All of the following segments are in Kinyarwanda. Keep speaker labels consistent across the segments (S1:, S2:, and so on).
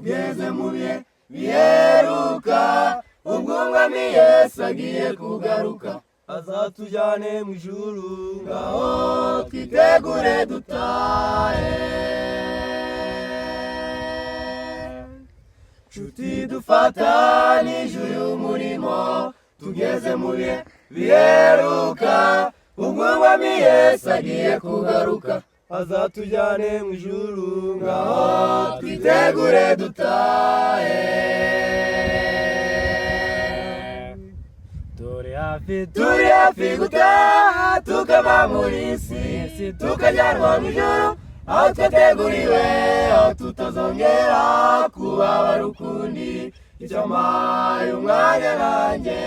S1: tugeze mu bihe biheruka, ubwo umwami Yesu agiye kugaruka,
S2: azatujyane mu ijuru.
S1: ngaho twitegure dutahe. Nshuti dufatanije uyu murimo, tugeze mu bihe biheruka, ubwo umwami Yesu agiye kugaruka,
S2: azatujyane mu ijuru.
S1: ngaho twitegure dutahe. Turi hafi gutaha, tukava muri isi tukajyanwa mu ijuru, aho twateguriwe, aho tutazongera kubabara ukundi. Icyamaye umwanya nanjye.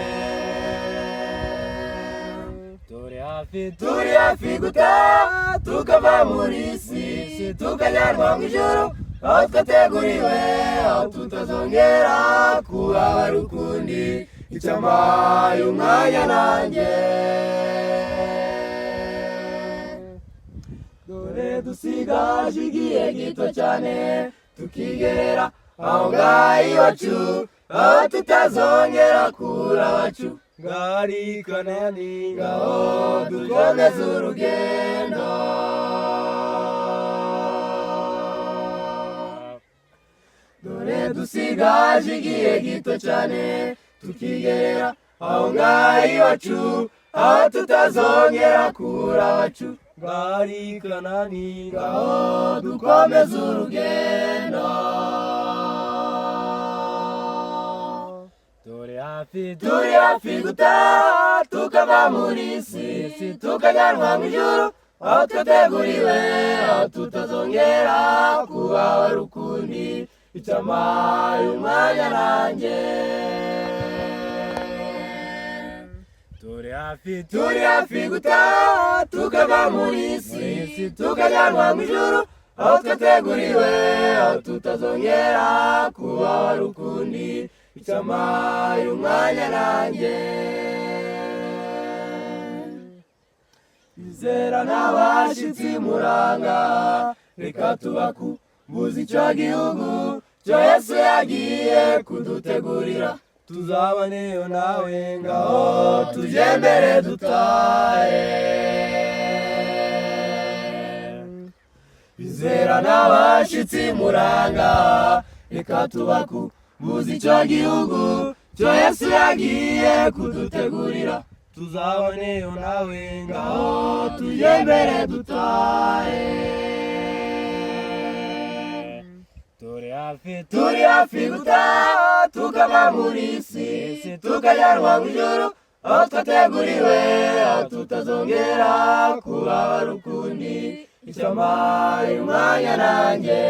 S1: Turi hafi gutaha, tukava muri isi tukajyanwa mu ijuru, aho twateguriwe, aho tutazongera kubabara ukundi. Icyamaye umwanya nanjye. Dore dusigaje igihe gito cyane, tukigerera aho ngaho iwacu, aho tutazongera kubura abacu.
S2: Ngari Kanani,
S1: ngaho dukomeze urugendo. Dore dusigaje igihe gito cyane, tukigerera aho ngaho iwacu, aho tutazongera kubura abacu.
S2: Ngari Kanani,
S1: ngaho dukomeze urugendo. Turi hafi gutaha, tukava muri isi tukajyanwa mu ijuru, aho twateguriwe, aho tutazongera kubabara ukundi. Icyamaye umwanya nanjye. Turi hafi gutaha, tukava muri isi tukajyanwa mu ijuru, aho twateguriwe, aho tutazongera kubabara ukundi. Icyamaye umwanya nanjye. Bizera n'abashitsi muranga, reka tubakumbuze icyo gihugu cyo Yesu yagiye kudutegurira,
S2: tuzabaneyo nawe,
S1: ngaho tujye mbere dutahe. Bizera n'abashitsi muranga, reka tubakumbuze icyo gihugu cyo Yesu yagiye kudutegurira,
S2: tuzabaneyo nawe,
S1: ngaho tujye mbere dutahe. Turi hafi gutaha, tukava muri isi tukajyanwa mu ijuru, aho twateguriwe, aho tutazongera kubabara ukundi. Icyamaye umwanya nanjye.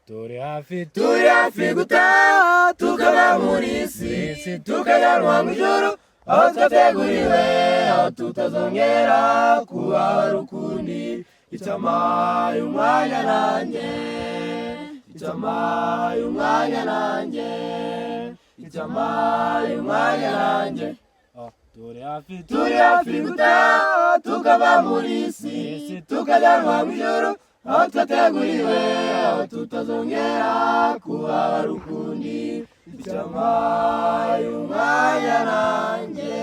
S1: Turi hafi gutaha, tukava muri isi tukajyanwa mu ijuru, aho twateguriwe, aho tutazongera kubabara ukundi. Icyamaye umwanya nanjye. Icyamaye umwanya nanjye. Icyamaye umwanya nanjye. Turi hafi gutaha, tukava muri isi tukajyanwa mu ijuru, aho twateguriwe, aho tutazongera kubabara ukundi. Icyamaye umwanya nanjye.